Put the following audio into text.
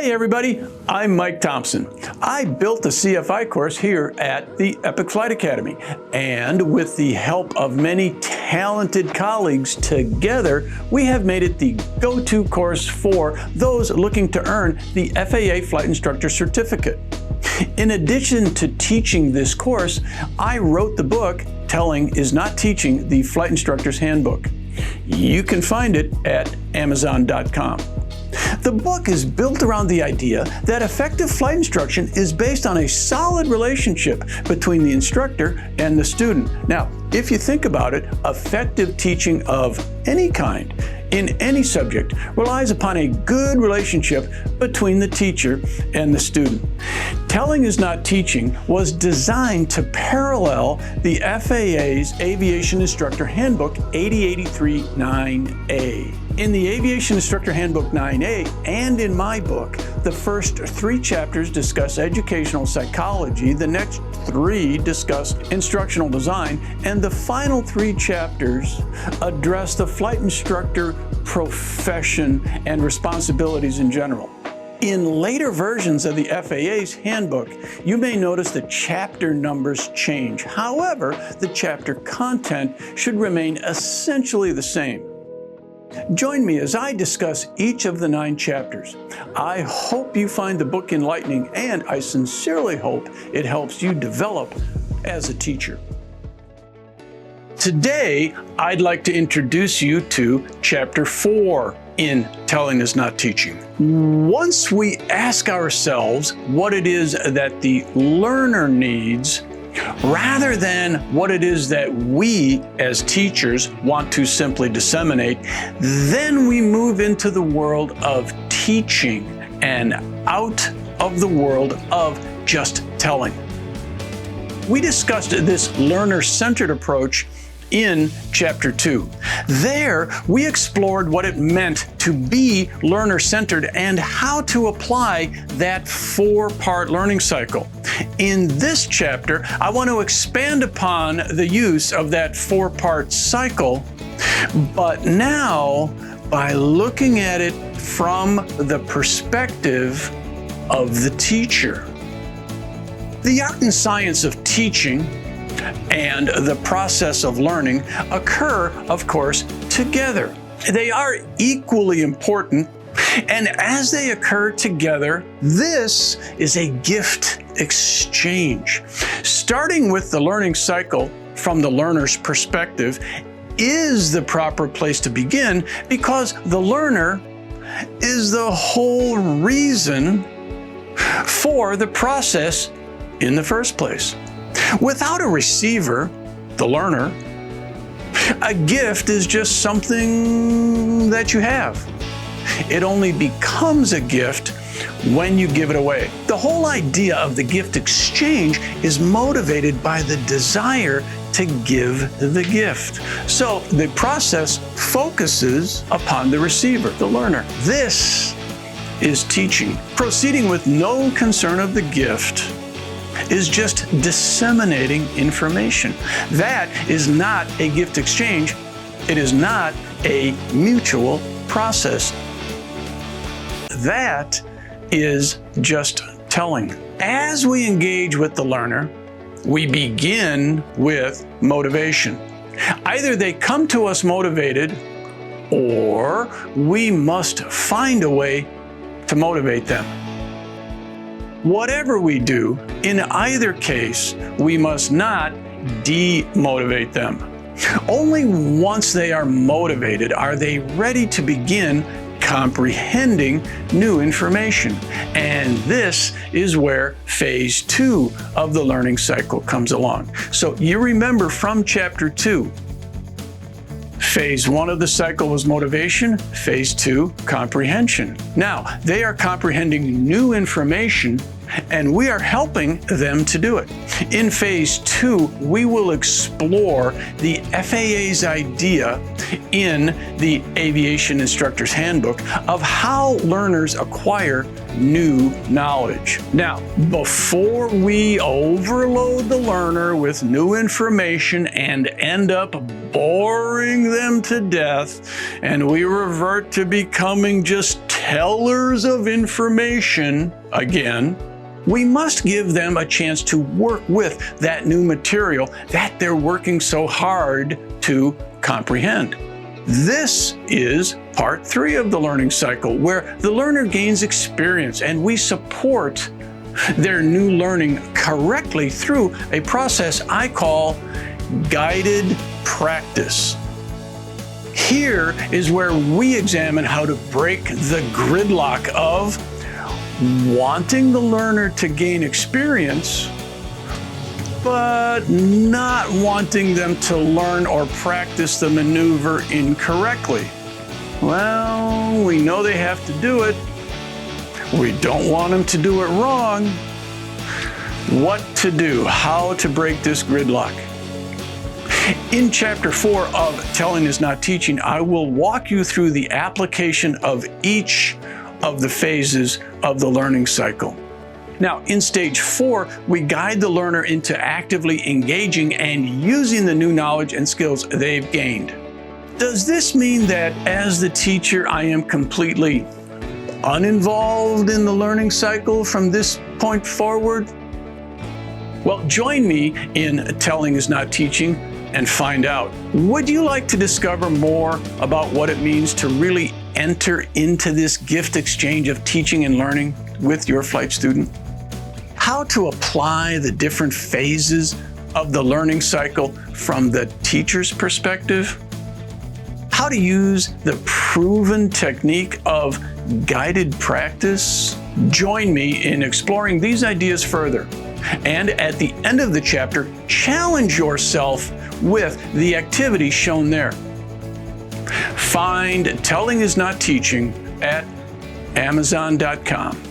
Hey everybody, I'm Mike Thompson. I built the CFI course here at the Epic Flight Academy, and with the help of many talented colleagues together, we have made it the go-to course for those looking to earn the FAA Flight Instructor Certificate. In addition to teaching this course, I wrote the book, Telling is Not Teaching, the Flight Instructor's Handbook. You can find it at Amazon.com. The book is built around the idea that effective flight instruction is based on a solid relationship between the instructor and the student. Now, if you think about it, effective teaching of any kind in any subject relies upon a good relationship between the teacher and the student. Telling is Not Teaching was designed to parallel the FAA's Aviation Instructor Handbook 8083-9A. In the Aviation Instructor Handbook 9A and in my book, the first 3 chapters discuss educational psychology, the next 3 discuss instructional design, and the final 3 chapters address the flight instructor profession and responsibilities in general. In later versions of the FAA's handbook, you may notice the chapter numbers change. However, the chapter content should remain essentially the same. Join me as I discuss each of the 9 chapters. I hope you find the book enlightening, and I sincerely hope it helps you develop as a teacher. Today, I'd like to introduce you to Chapter 4 in Telling is Not Teaching. Once we ask ourselves what it is that the learner needs, rather than what it is that we as teachers want to simply disseminate, then we move into the world of teaching and out of the world of just telling. We discussed this learner-centered approach in Chapter 2. There, we explored what it meant to be learner-centered and how to apply that 4-part learning cycle. In this chapter, I want to expand upon the use of that 4-part cycle, but now by looking at it from the perspective of the teacher. The art and science of teaching and the process of learning occur, of course, together. They are equally important, and as they occur together, this is a gift exchange. Starting with the learning cycle from the learner's perspective is the proper place to begin, because the learner is the whole reason for the process in the first place. Without a receiver, the learner, a gift is just something that you have. It only becomes a gift when you give it away. The whole idea of the gift exchange is motivated by the desire to give the gift. So the process focuses upon the receiver, the learner. This is teaching. Proceeding with no concern of the gift is just disseminating information. That is not a gift exchange. It is not a mutual process. That is just telling. As we engage with the learner, we begin with motivation. Either they come to us motivated, or we must find a way to motivate them. Whatever we do, in either case, we must not demotivate them. Only once they are motivated are they ready to begin comprehending new information. And this is where phase 2 of the learning cycle comes along. So you remember from Chapter 2, Phase 1 of the cycle was motivation, Phase 2, comprehension. Now, they are comprehending new information, and we are helping them to do it. In Phase 2, we will explore the FAA's idea in the Aviation Instructor's Handbook of how learners acquire new knowledge. Now, before we overload the learner with new information and end up boring them to death, and we revert to becoming just tellers of information, again, we must give them a chance to work with that new material that they're working so hard to comprehend. This is part 3 of the learning cycle, where the learner gains experience and we support their new learning correctly through a process I call guided practice. Here is where we examine how to break the gridlock of wanting the learner to gain experience, but not wanting them to learn or practice the maneuver incorrectly. Well, we know they have to do it. We don't want them to do it wrong. What to do, how to break this gridlock. In Chapter 4 of Telling is Not Teaching, I will walk you through the application of each of the phases of the learning cycle. Now, in Stage 4, we guide the learner into actively engaging and using the new knowledge and skills they've gained. Does this mean that as the teacher, I am completely uninvolved in the learning cycle from this point forward? Well, join me in Telling is Not Teaching and find out. Would you like to discover more about what it means to really enter into this gift exchange of teaching and learning with your flight student? How to apply the different phases of the learning cycle from the teacher's perspective? How to use the proven technique of guided practice? Join me in exploring these ideas further. And at the end of the chapter, challenge yourself with the activity shown there. Find Telling is Not Teaching at Amazon.com.